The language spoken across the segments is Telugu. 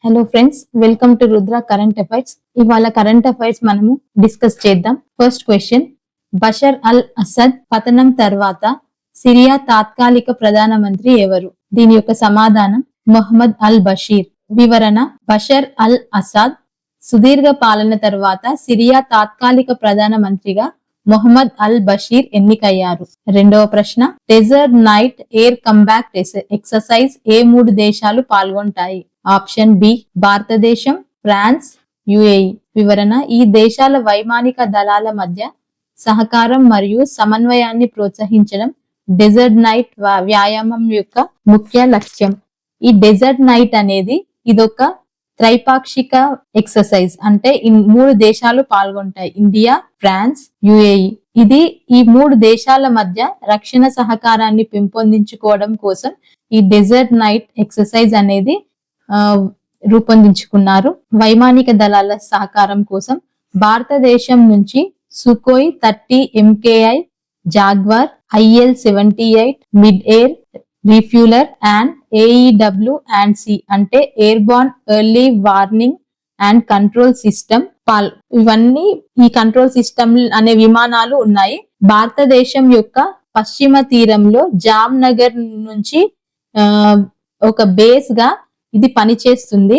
Hello friends, welcome to Rudra current affairs. ఇవాళ కరెంట్ అఫైర్స్ మనము డిస్కస్ చేద్దాం. First question, Bashar al Assad పతనం తర్వాత సిరియా తాత్కాలిక ప్రధానమంత్రి ఎవరు? దీని యొక్క సమాధానం మొహమ్మద్ అల్ బషీర్. వివరణ: బషర్ అల్ అసద్ సుదీర్ఘ పాలన తర్వాత సిరియా తాత్కాలిక ప్రధానమంత్రిగా మొహమ్మద్ అల్ బషీర్ ఎన్నికయ్యారు. రెండవ ప్రశ్న, డెజర్ట్ నైట్ ఎయిర్ కంబాక్ట్ ఎక్సర్సైజ్ ఏ 3 దేశాలు పాల్గొంటాయి? ఆప్షన్ బి భారతదేశం, ఫ్రాన్స్, యుఏఈ. వివరణ: ఈ దేశాల వైమానిక దళాల మధ్య సహకారం మరియు సమన్వయాన్ని ప్రోత్సహించడం డెజర్ట్ నైట్ వ్యాయామం యొక్క ముఖ్య లక్ష్యం. ఈ డెజర్ట్ నైట్ అనేది ఇదొక త్రైపాక్షిక ఎక్సర్సైజ్, అంటే 3 దేశాలు పాల్గొంటాయి: ఇండియా, ఫ్రాన్స్, యుఏఈ. ఇది ఈ 3 దేశాల మధ్య రక్షణ సహకారాన్ని పెంపొందించుకోవడం కోసం ఈ డెజర్ట్ నైట్ ఎక్సర్సైజ్ అనేది రూపొందించుకున్నారు. వైమానిక దళాల సహకారం కోసం భారతదేశం నుంచి Sukhoi 30 MKI, Jaguar, IL-78 mid air refueler and AEW&C అంటే airborne early warning and control system ఇవన్నీ ఈ కంట్రోల్ సిస్టమ్ అనే విమానాలు ఉన్నాయి. భారతదేశం యొక్క పశ్చిమ తీరంలో జామ్ నగర్ నుంచి ఒక బేస్ గా ఇది పనిచేస్తుంది.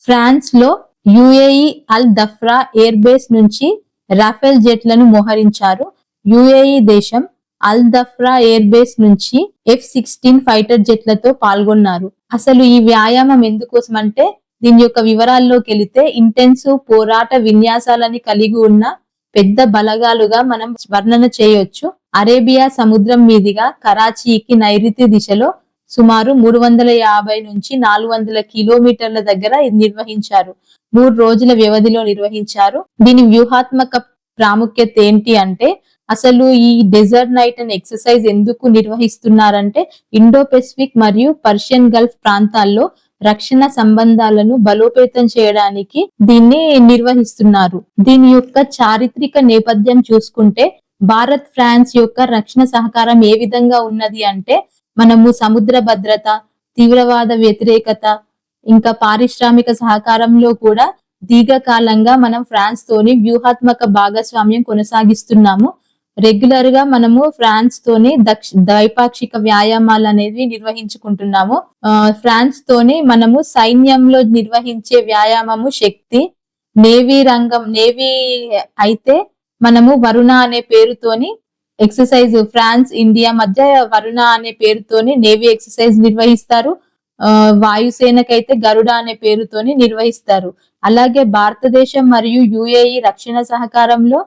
ఫ్రాన్స్ లో యుఏఈ అల్ దఫ్రా ఎయిర్ బేస్ నుంచి రాఫెల్ జెట్లను మోహరించారు. యుఏఈ దేశం అల్ దఫ్రా ఎయిర్ బేస్ నుంచి F-16 ఫైటర్ జెట్లతో పాల్గొన్నారు. అసలు ఈ వ్యాయామం ఎందుకోసం అంటే, దీని యొక్క వివరాల్లోకి వెళితే ఇంటెన్సివ్ పోరాట విన్యాసాలని కలిగి ఉన్న పెద్ద బలగాలుగా మనం వర్ణన చేయొచ్చు. అరేబియా సముద్రం మీదుగా కరాచీకి నైరుతి దిశలో సుమారు 350 నుంచి 400 కిలోమీటర్ల దగ్గర నిర్వహించారు. 3 రోజుల వ్యవధిలో నిర్వహించారు. దీని వ్యూహాత్మక ప్రాముఖ్యత ఏంటి అంటే, అసలు ఈ డెజర్ట్ నైట్ అనే ఎక్సర్సైజ్ ఎందుకు నిర్వహిస్తున్నారంటే, ఇండో పెసిఫిక్ మరియు పర్షియన్ గల్ఫ్ ప్రాంతాల్లో రక్షణ సంబంధాలను బలోపేతం చేయడానికి దీన్ని నిర్వహిస్తున్నారు. దీని యొక్క చారిత్రక నేపథ్యం చూసుకుంటే, భారత్ ఫ్రాన్స్ యొక్క రక్షణ సహకారం ఏ విధంగా ఉన్నది అంటే, మనము సముద్ర భద్రత, తీవ్రవాద వ్యతిరేకత, ఇంకా పారిశ్రామిక సహకారంలో కూడా దీర్ఘకాలంగా మనం ఫ్రాన్స్ తోని వ్యూహాత్మక భాగస్వామ్యం కొనసాగిస్తున్నాము. రెగ్యులర్ గా మనము ఫ్రాన్స్ తోని ద్వైపాక్షిక వ్యాయామాలు అనేవి నిర్వహించుకుంటున్నాము. ఫ్రాన్స్ తోని మనము సైన్యంలో నిర్వహించే వ్యాయామము శక్తి, నేవీ అయితే మనము వరుణ అనే పేరుతోని ఎక్సర్సైజ్, ఫ్రాన్స్ ఇండియా మధ్య వరుణ అనే పేరుతోని నేవీ ఎక్సర్సైజ్ నిర్వహిస్తారు. వాయుసేనకైతే గరుడ అనే పేరుతోని నిర్వహిస్తారు. అలాగే భారతదేశం మరియు యుఏఈ రక్షణ సహకారంలో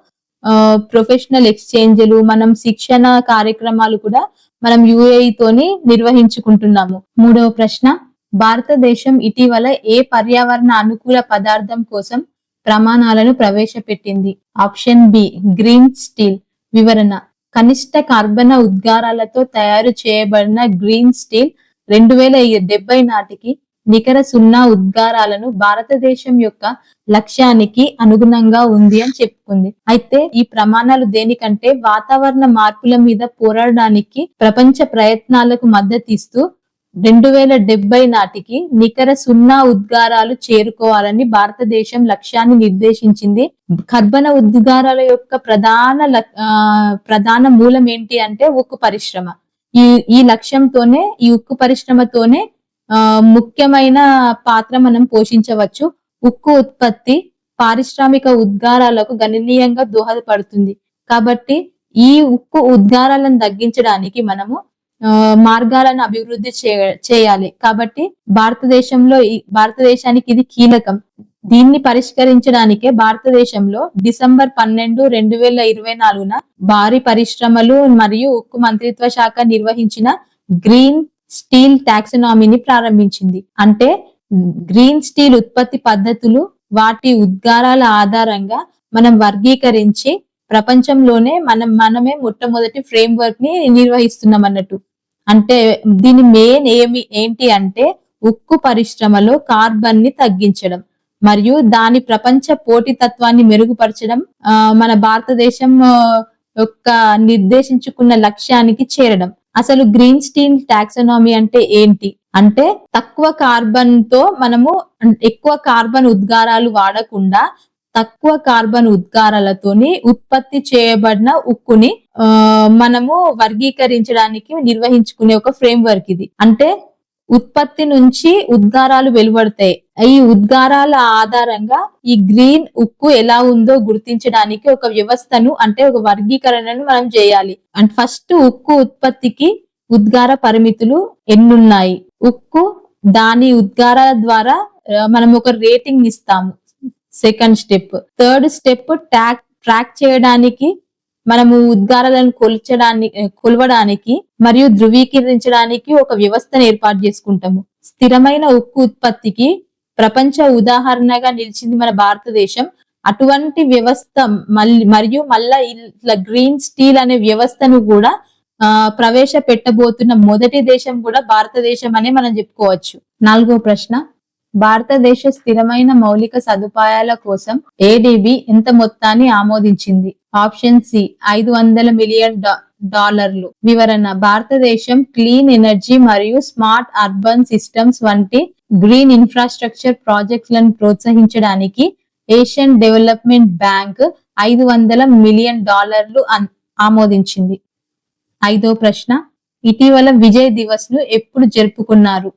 ప్రొఫెషనల్ ఎక్స్చేంజ్లు, మనం శిక్షణ కార్యక్రమాలు కూడా మనం యుఏఈ తోని నిర్వహించుకుంటున్నాము. మూడవ ప్రశ్న, భారతదేశం ఇటీవల ఏ పర్యావరణ అనుకూల పదార్థం కోసం ప్రమాణాలను ప్రవేశపెట్టింది? Option B green steel. వివరణ: కనిష్ట కార్బన ఉద్గారాలతో తయారు చేయబడిన గ్రీన్ స్టీల్ 2070 నాటికి నికర 0 ఉద్గారాలను భారతదేశం యొక్క లక్ష్యానికి అనుగుణంగా ఉంది అని చెప్పుకుంది. అయితే ఈ ప్రమాణాలు దేనికంటే, వాతావరణ మార్పుల మీద పోరాడడానికి ప్రపంచ ప్రయత్నాలకు మద్దతు ఇస్తూ 2070 నాటికి నికర 0 ఉద్గారాలు చేరుకోవాలని భారతదేశం లక్ష్యాన్ని నిర్దేశించింది. కర్బన ఉద్గారాల యొక్క ప్రధాన మూలం ఏంటి అంటే ఉక్కు పరిశ్రమ. ఈ లక్ష్యంతోనే, ఈ ఉక్కు పరిశ్రమతోనే ముఖ్యమైన పాత్ర మనం పోషించవచ్చు. ఉక్కు ఉత్పత్తి పారిశ్రామిక ఉద్గారాలకు గణనీయంగా దోహదపడుతుంది. కాబట్టి ఈ ఉక్కు ఉద్గారాలను తగ్గించడానికి మనము మార్గాలను అభివృద్ధి చేయాలి. కాబట్టి భారతదేశానికి ఇది కీలకం. దీన్ని పరిష్కరించడానికే భారతదేశంలో డిసెంబర్ 12, 2024న భారీ పరిశ్రమలు మరియు ఉక్కు మంత్రిత్వ శాఖ నిర్వహించిన గ్రీన్ స్టీల్ టాక్సనామీని ప్రారంభించింది. అంటే గ్రీన్ స్టీల్ ఉత్పత్తి పద్ధతులు, వాటి ఉద్గారాల ఆధారంగా మనం వర్గీకరించి ప్రపంచంలోనే మనమే మొట్టమొదటి ఫ్రేమ్ వర్క్ ని నిర్వహిస్తున్నాం అన్నట్టు. అంటే దీని మెయిన్ ఏంటి అంటే, ఉక్కు పరిశ్రమలో కార్బన్ ని తగ్గించడం మరియు దాని ప్రపంచ పోటీతత్వాన్ని మెరుగుపరచడం, మన భారతదేశం యొక్క నిర్దేశించుకున్న లక్ష్యానికి చేరడం. అసలు గ్రీన్ స్టీల్ టాక్సనామీ అంటే ఏంటి అంటే తక్కువ కార్బన్ తో మనము ఎక్కువ కార్బన్ ఉద్గారాలు వాడకుండా తక్కువ కార్బన్ ఉద్గారాలతోని ఉత్పత్తి చేయబడిన ఉక్కుని మనము వర్గీకరించడానికి నిర్వహించుకునే ఒక ఫ్రేమ్ వర్క్ ఇది. అంటే ఉత్పత్తి నుంచి ఉద్గారాలు వెలువడతాయి. ఈ ఉద్గారాల ఆధారంగా ఈ గ్రీన్ ఉక్కు ఎలా ఉందో గుర్తించడానికి ఒక వ్యవస్థను అంటే ఒక వర్గీకరణను మనం చేయాలి. అండ్ ఫస్ట్ ఉక్కు ఉత్పత్తికి ఉద్గార పరిమితులు ఎన్నున్నాయి. ఉక్కు దాని ఉద్గారాల ద్వారా మనం ఒక రేటింగ్ ఇస్తాము. Second step. Third step track చేయడానికి మనము ఉద్గారాలను కొలవడానికి మరియు ధృవీకరించడానికి ఒక వ్యవస్థను ఏర్పాటు చేసుకుంటాము. స్థిరమైన ఉక్కు ఉత్పత్తికి ప్రపంచ ఉదాహరణగా నిలిచింది మన భారతదేశం. అటువంటి వ్యవస్థ మరియు మళ్ళా ఇట్లా గ్రీన్ స్టీల్ అనే వ్యవస్థను కూడా ప్రవేశపెట్టబోతున్న మొదటి దేశం కూడా భారతదేశం అనే మనం చెప్పుకోవచ్చు. 4వ ప్రశ్న. భారతదేశ స్థిరమైన మౌలిక సదుపాయాల కోసం ఏడీబీ ఎంత మొత్తాన్ని ఆమోదించింది? Option C $500 million. వివరణ. భారతదేశం క్లీన్ ఎనర్జీ మరియు స్మార్ట్ అర్బన్ సిస్టమ్స్ వంటి గ్రీన్ ఇన్ఫ్రాస్ట్రక్చర్ ప్రాజెక్టులను ప్రోత్సహించడానికి ఏషియన్ డెవలప్మెంట్ బ్యాంక్ $500 మిలియన్ ఆమోదించింది. 5వ ప్రశ్న. ఇటీవల విజయ్ దివస్ ను ఎప్పుడు జరుపుకున్నారు?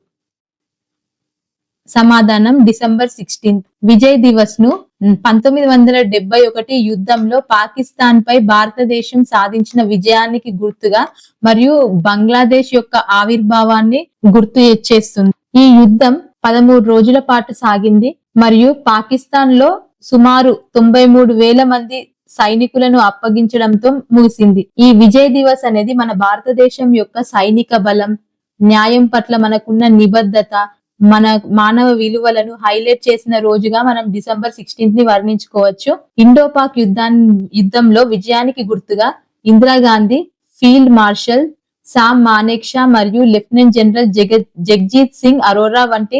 సమాధానం డిసెంబర్ 16. విజయ్ దివస్ ను 1971 యుద్ధంలో పాకిస్తాన్ పై భారతదేశం సాధించిన విజయానికి గుర్తుగా మరియు బంగ్లాదేశ్ యొక్క ఆవిర్భావాన్ని గుర్తు చేస్తుంది. ఈ యుద్ధం 13 రోజుల పాటు సాగింది మరియు పాకిస్తాన్ లో సుమారు 93,000 మంది సైనికులను అప్పగించడంతో ముగిసింది. ఈ విజయ్ దివస్ అనేది మన భారతదేశం యొక్క సైనిక బలం, న్యాయం పట్ల మనకున్న నిబద్ధత, మన మానవ విలువలను హైలైట్ చేసిన రోజుగా మనం డిసెంబర్ 16 ని వర్ణించుకోవచ్చు. ఇండో పాక్ యుద్ధంలో విజయానికి గుర్తుగా Indira Gandhi, field marshal Sam Manekshaw మరియు లెఫ్టినెంట్ జనరల్ జగ్జీత్ సింగ్ అరోరా వంటి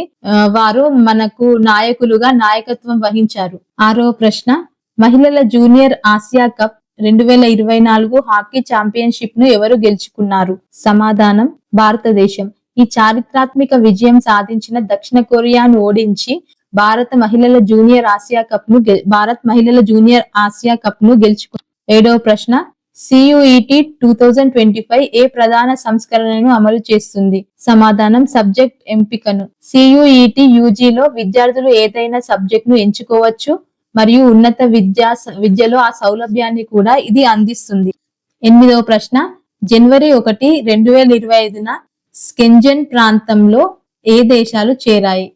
వారు మనకు నాయకులుగా నాయకత్వం వహించారు. 6వ ప్రశ్న. మహిళల junior Asia cup 2024 hockey championship ను ఎవరు గెలుచుకున్నారు? సమాధానం భారతదేశం. ఈ చారిత్రాత్మక విజయం సాధించిన దక్షిణ కొరియాను ఓడించి భారత్ మహిళల జూనియర్ ఆసియా కప్ ను గెలుచుకుంది. 7వ ప్రశ్న. CUET 2025 ఏ ప్రధాన సంస్కరణను అమలు చేస్తుంది? సమాధానం సబ్జెక్ట్ ఎంపికను. CUET యూజీలో విద్యార్థులు ఏదైనా సబ్జెక్ట్ ను ఎంచుకోవచ్చు మరియు ఉన్నత విద్యలో ఆ సౌలభ్యాన్ని కూడా ఇది అందిస్తుంది. 8వ ప్రశ్న. జనవరి 1, 2025న స్కెంజన్ ప్రాంతంలో ఏ దేశాలు చేరాయి?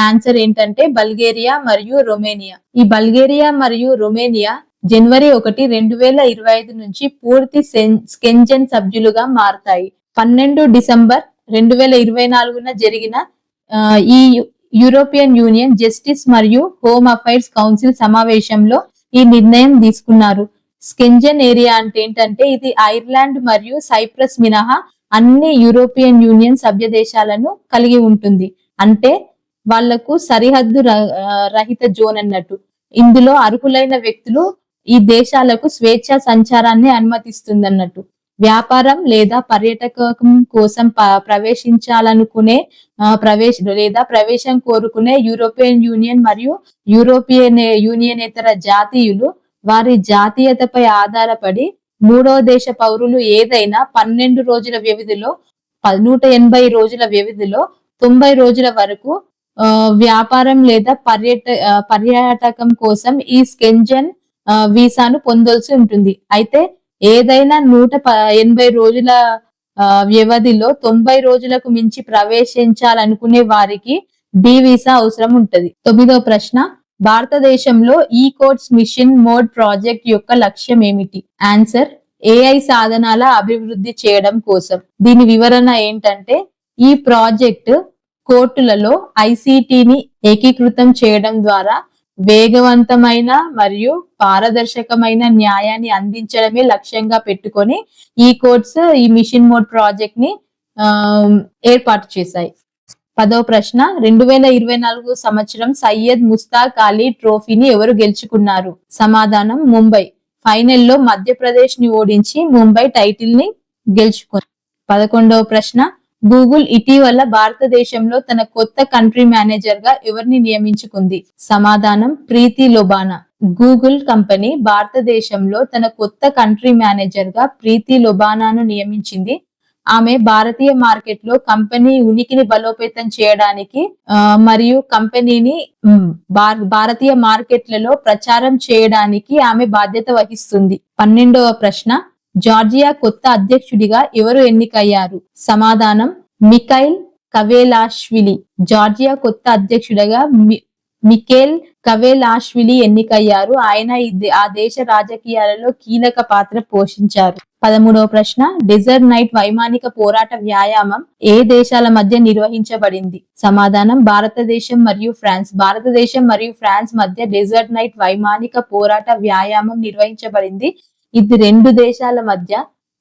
ఆన్సర్ ఏంటంటే బల్గేరియా మరియు రొమేనియా. ఈ బల్గేరియా మరియు రొమేనియా జనవరి 1, 2025 నుంచి పూర్తి స్కెంజన్ సభ్యులుగా మారతాయి. 12 డిసెంబర్ 2024న జరిగిన ఈ యూరోపియన్ యూనియన్ జస్టిస్ మరియు హోమ్ అఫైర్స్ కౌన్సిల్ సమావేశంలో ఈ నిర్ణయం తీసుకున్నారు. స్కెంజన్ ఏరియా అంటే ఏంటంటే ఇది ఐర్లాండ్ మరియు సైప్రస్ మినహా అన్ని యూరోపియన్ యూనియన్ సభ్య దేశాలను కలిగి ఉంటుంది. అంటే వాళ్లకు సరిహద్దు రహిత జోన్ అన్నట్టు. ఇందులో అర్హులైన వ్యక్తులు ఈ దేశాలకు స్వేచ్ఛా సంచారాన్ని అనుమతిస్తుంది అన్నట్టు. వ్యాపారం లేదా పర్యాటకం కోసం ప్రవేశించాలనుకునే ప్రవేశం కోరుకునే యూరోపియన్ యూనియన్ మరియు యూరోపియన్ యూనియనేతర జాతీయులు వారి జాతీయతపై ఆధారపడి మూడో దేశ పౌరులు ఏదైనా 12 రోజుల వ్యవధిలో 180 రోజుల వ్యవధిలో 90 రోజుల వరకు వ్యాపారం లేదా పర్యాటకం కోసం ఈ స్కెంజన్ వీసాను పొందాల్సి ఉంటుంది. అయితే ఏదైనా 180 రోజుల వ్యవధిలో 90 రోజులకు మించి ప్రవేశించాలనుకునే వారికి డి వీసా అవసరం ఉంటది. 9వ ప్రశ్న. భారతదేశంలో ఈ కోర్ట్స్ మిషన్ మోడ్ ప్రాజెక్ట్ యొక్క లక్ష్యం ఏమిటి? ఆన్సర్ AI సాధనాల అభివృద్ధి చేయడం కోసం. దీని వివరణ ఏంటంటే ఈ ప్రాజెక్ట్ కోర్టులలో ICTని ఏకీకృతం చేయడం ద్వారా వేగవంతమైన మరియు పారదర్శకమైన న్యాయాన్ని అందించడమే లక్ష్యంగా పెట్టుకొని ఈ కోర్ట్స్ ఈ మిషన్ మోడ్ ప్రాజెక్ట్ ని ఏర్పాటు చేశాయి. 10వ ప్రశ్న. 2024 సంవత్సరం సయ్యద్ ముస్తాక్ అలీ ట్రోఫీని ఎవరు గెలుచుకున్నారు? సమాధానం ముంబై. ఫైనల్లో మధ్యప్రదేశ్ ని ఓడించి ముంబై టైటిల్ ని గెలుచుకుంది. 11వ ప్రశ్న. గూగుల్ ఇటీవల భారతదేశంలో తన కొత్త కంట్రీ మేనేజర్ గా ఎవరిని నియమించుకుంది? సమాధానం ప్రీతి లోబానా. గూగుల్ కంపెనీ భారతదేశంలో తన కొత్త కంట్రీ మేనేజర్ గా ప్రీతి లోబానాను నియమించింది. ఆమె భారతీయ మార్కెట్ లో కంపెనీ ఉనికిని బలోపేతం చేయడానికి మరియు కంపెనీని భారతీయ మార్కెట్లలో ప్రచారం చేయడానికి ఆమె బాధ్యత వహిస్తుంది. 12వ ప్రశ్న, జార్జియా కొత్త అధ్యక్షుడిగా ఎవరు ఎన్నికయ్యారు? సమాధానం మిఖైల్ కవేలాష్విలి. జార్జియా కొత్త అధ్యక్షుడిగా మిఖేల్ కవేలాష్విలి ఎన్నికయ్యారు. ఆయన ఆ దేశ రాజకీయాలలో కీలక పాత్ర పోషించారు. 13వ ప్రశ్న, డెజర్ట్ నైట్ వైమానిక పోరాట వ్యాయామం ఏ దేశాల మధ్య నిర్వహించబడింది? సమాధానం భారతదేశం మరియు ఫ్రాన్స్. భారతదేశం మరియు ఫ్రాన్స్ మధ్య డెజర్ట్ నైట్ వైమానిక పోరాట వ్యాయామం నిర్వహించబడింది. ఇది రెండు దేశాల మధ్య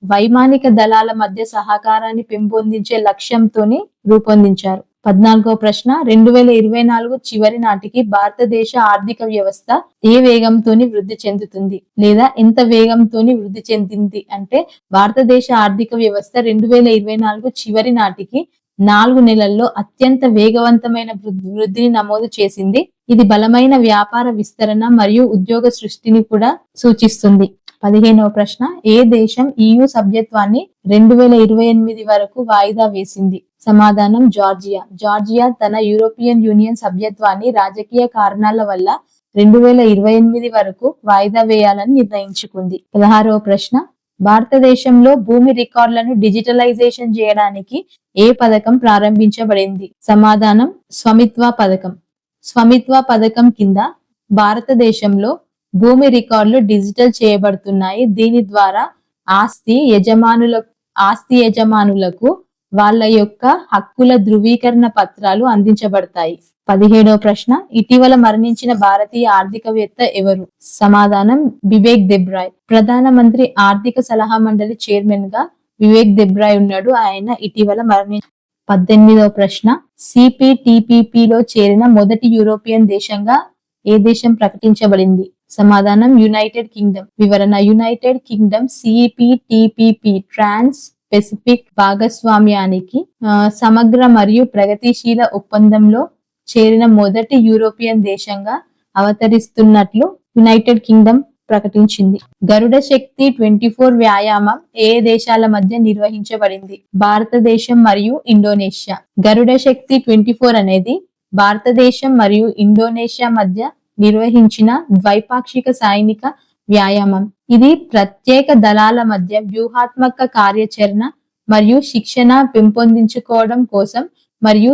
వైమానిక దళాల మధ్య సహకారాన్ని పెంపొందించే లక్ష్యంతోనే రూపొందించారు. 14వ ప్రశ్న, 2024 చివరి నాటికి భారతదేశ ఆర్థిక వ్యవస్థ ఏ వేగంతోని వృద్ధి చెందుతుంది లేదా ఎంత వేగంతోని వృద్ధి చెందింది అంటే భారతదేశ ఆర్థిక వ్యవస్థ 2024 చివరి నాటికి 4 నెలల్లో అత్యంత వేగవంతమైన వృద్ధిని నమోదు చేసింది. ఇది బలమైన వ్యాపార విస్తరణ మరియు ఉద్యోగ సృష్టిని కూడా సూచిస్తుంది. 15వ ప్రశ్న, ఏ దేశం EU సభ్యత్వాన్ని 2028 వరకు వాయిదా వేసింది? సమాధానం జార్జియా. జార్జియా తన యూరోపియన్ యూనియన్ సభ్యత్వాన్ని రాజకీయ కారణాల వల్ల 2028 వరకు వాయిదా వేయాలని నిర్ణయించుకుంది. 16వ ప్రశ్న, భారతదేశంలో భూమి రికార్డులను డిజిటలైజేషన్ చేయడానికి ఏ పథకం ప్రారంభించబడింది? సమాధానం స్వామిత్వ పథకం. స్వామిత్వ పథకం కింద భారతదేశంలో భూమి రికార్డులు డిజిటల్ చేయబడుతున్నాయి. దీని ద్వారా ఆస్తి యజమానులకు వాళ్ళ యొక్క హక్కుల ధృవీకరణ పత్రాలు అందించబడతాయి. 17వ ప్రశ్న, ఇటీవల మరణించిన భారతీయ ఆర్థికవేత్త ఎవరు? సమాధానం బివేక్ దెబ్రాయ్. ప్రధానమంత్రి ఆర్థిక సలహా మండలి చైర్మన్ గా వివేక్ దెబ్రాయ్ ఉన్నాడు. ఆయన ఇటీవల మరణించారు. 18వ ప్రశ్న, CPTPPలో చేరిన మొదటి యూరోపియన్ దేశంగా ఏ దేశం ప్రకటించబడింది? సమాధానం యునైటెడ్ కింగ్డమ్. వివరణ, యునైటెడ్ కింగ్డమ్ CPTPP ట్రాన్స్ పెసిఫిక్ భాగస్వామ్యానికి సమగ్ర మరియు ప్రగతిశీల ఒప్పందంలో చేరిన మొదటి యూరోపియన్ దేశంగా అవతరిస్తున్నట్లు యునైటెడ్ కింగ్డమ్ ప్రకటించింది. గరుడ శక్తి 24 వ్యాయామం ఏ దేశాల మధ్య నిర్వహించబడింది? భారతదేశం మరియు ఇండోనేషియా. గరుడ శక్తి 24 అనేది భారతదేశం మరియు ఇండోనేషియా మధ్య నిర్వహించిన ద్వైపాక్షిక సైనిక వ్యాయామం. ఇది ప్రత్యేక దళాల మధ్య వ్యూహాత్మక కార్యాచరణ మరియు శిక్షణ పెంపొందించుకోవడం కోసం మరియు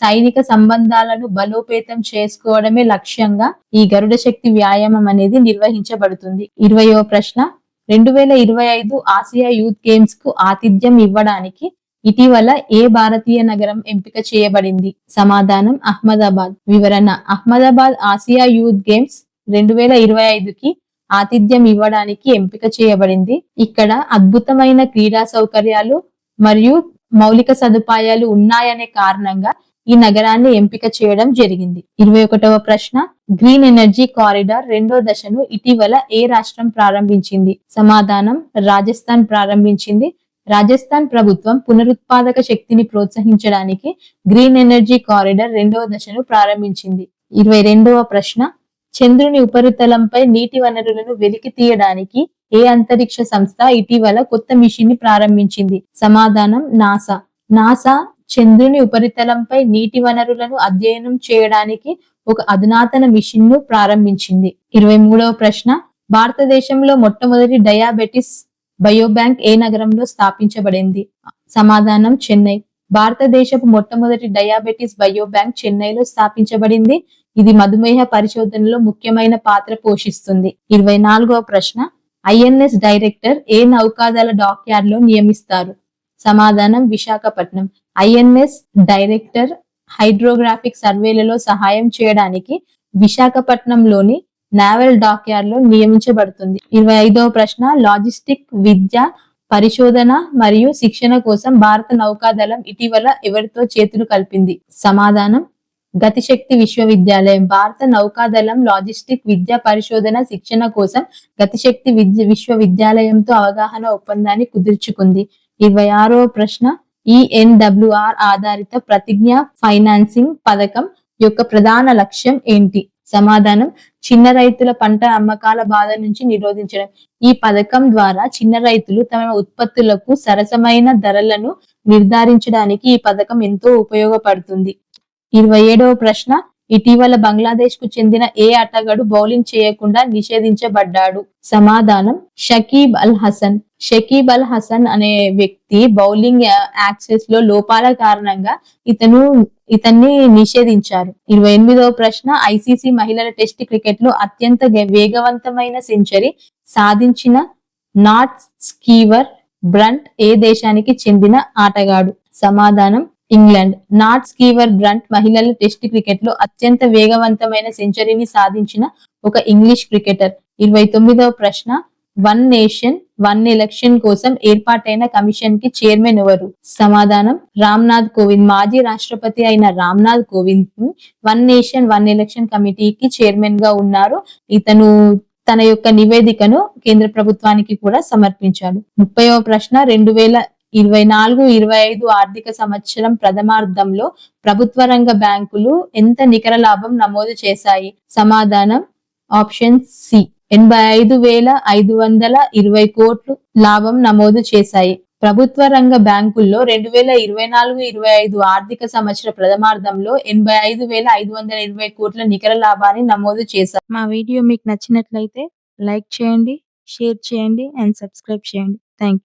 సైనిక సంబంధాలను బలోపేతం చేసుకోవడమే లక్ష్యంగా ఈ గరుడ శక్తి వ్యాయామం అనేది నిర్వహించబడుతుంది. 20వ ప్రశ్న, 2025 ఆసియా యూత్ గేమ్స్ కు ఆతిథ్యం ఇవ్వడానికి ఇటీవల ఏ భారతీయ నగరం ఎంపిక చేయబడింది? సమాధానం అహ్మదాబాద్. వివరణ, అహ్మదాబాద్ ఆసియా యూత్ గేమ్స్ 2025కి ఆతిథ్యం ఇవ్వడానికి ఎంపిక చేయబడింది. ఇక్కడ అద్భుతమైన క్రీడా సౌకర్యాలు మరియు మౌలిక సదుపాయాలు ఉన్నాయనే కారణంగా ఈ నగరాన్ని ఎంపిక చేయడం జరిగింది. 21వ ప్రశ్న, గ్రీన్ ఎనర్జీ కారిడార్ 2వ దశను ఇటీవల ఏ రాష్ట్రం ప్రారంభించింది? సమాధానం రాజస్థాన్ ప్రారంభించింది. రాజస్థాన్ ప్రభుత్వం పునరుత్పాదక శక్తిని ప్రోత్సహించడానికి గ్రీన్ ఎనర్జీ కారిడార్ 2వ దశను ప్రారంభించింది. 22వ ప్రశ్న, చంద్రుని ఉపరితలంపై నీటి వనరులను వెలికి తీయడానికి ఏ అంతరిక్ష సంస్థ ఇటీవల కొత్త మిషన్ ని ప్రారంభించింది? సమాధానం నాసా. నాసా చంద్రుని ఉపరితలంపై నీటి వనరులను అధ్యయనం చేయడానికి ఒక అధునాతన మిషన్ ను ప్రారంభించింది. 23వ ప్రశ్న, భారతదేశంలో మొట్టమొదటి డయాబెటిస్ బయోబ్యాంక్ ఏ నగరంలో స్థాపించబడింది? సమాధానం చెన్నై. భారతదేశపు మొట్టమొదటి డయాబెటిస్ బయోబ్యాంక్ చెన్నైలో స్థాపించబడింది. ఇది మధుమేహ పరిశోధనలో ముఖ్యమైన పాత్ర పోషిస్తుంది. 24వ ప్రశ్న, INS డైరెక్టర్ ఏ నౌకాదళ డాక్యార్డ్ లో నియమిస్తారు? సమాధానం విశాఖపట్నం. INS డైరెక్టర్ హైడ్రోగ్రాఫిక్ సర్వేలలో సహాయం చేయడానికి విశాఖపట్నంలోని నావల్ డాక్యార్డ్ లో నియమించబడుతుంది. 25వ ప్రశ్న, లాజిస్టిక్ విద్య పరిశోధన మరియు శిక్షణ కోసం భారత నౌకాదళం ఇటీవల ఎవరితో చేతులు కలిపింది? సమాధానం గతిశక్తి విశ్వవిద్యాలయం. భారత నౌకాదళం లాజిస్టిక్ విద్య పరిశోధన శిక్షణ కోసం గతిశక్తి విశ్వవిద్యాలయంతో అవగాహన ఒప్పందాన్ని కుదుర్చుకుంది. 26వ ప్రశ్న, ఈఎన్డబ్ల్యూఆర్ ఆధారిత ప్రతిజ్ఞ ఫైనాన్సింగ్ పథకం యొక్క ప్రధాన లక్ష్యం ఏంటి? సమాధానం చిన్న రైతుల పంట అమ్మకాల బాధ నుంచి నిరోధించడం. ఈ పథకం ద్వారా చిన్న రైతులు తమ ఉత్పత్తులకు సరసమైన ధరలను నిర్ధారించడానికి ఈ పథకం ఎంతో ఉపయోగపడుతుంది. 27వ ప్రశ్న, ఇటీవల బంగ్లాదేశ్ కు చెందిన ఏ ఆటగాడు బౌలింగ్ చేయకుండా నిషేధించబడ్డాడు? సమాధానం షకీబ్ అల్ హసన్. షకీబ్ అల్ హసన్ అనే వ్యక్తి బౌలింగ్ యాక్సెస్ లో లోపాల కారణంగా ఇతన్ని నిషేధించారు. 28వ ప్రశ్న, ఐసీసీ మహిళల టెస్ట్ క్రికెట్ లో అత్యంత వేగవంతమైన సెంచరీ సాధించిన నాట్ స్కీవర్ బ్రంట్ ఏ దేశానికి చెందిన ఆటగాడు? సమాధానం ఇంగ్లాండ్. నాట్ స్కీవర్ బ్రంట్ మహిళల టెస్ట్ క్రికెట్ లో అత్యంత వేగవంతమైన సెంచరీని సాధించిన ఒక ఇంగ్లీష్ క్రికెటర్. 29వ ప్రశ్న, వన్ నేషన్ వన్ ఎలక్షన్ కోసం ఏర్పాటైన కమిషన్ కి చైర్మన్ ఎవరు? సమాధానం రామ్నాథ్ కోవింద్. మాజీ రాష్ట్రపతి అయిన Ramnath Kovind one nation one election కమిటీకి చైర్మన్ గా ఉన్నారు. ఇతను తన యొక్క నివేదికను కేంద్ర ప్రభుత్వానికి కూడా సమర్పించాడు. 30వ ప్రశ్న, 2024-25 ఆర్థిక సంవత్సరం ప్రథమార్థంలో ప్రభుత్వ రంగ బ్యాంకులు ఎంత నికర లాభం నమోదు చేశాయి? సమాధానం ఆప్షన్ సి 85,520 కోట్లు లాభం నమోదు చేశాయి. ప్రభుత్వ రంగ బ్యాంకుల్లో 2024-25 ఆర్థిక సంవత్సర ప్రథమార్థంలో 85,520 కోట్ల నికర లాభాన్ని నమోదు చేశారు. మా వీడియో మీకు నచ్చినట్లయితే లైక్ చేయండి, షేర్ చేయండి అండ్ సబ్స్క్రైబ్ చేయండి. Thank you.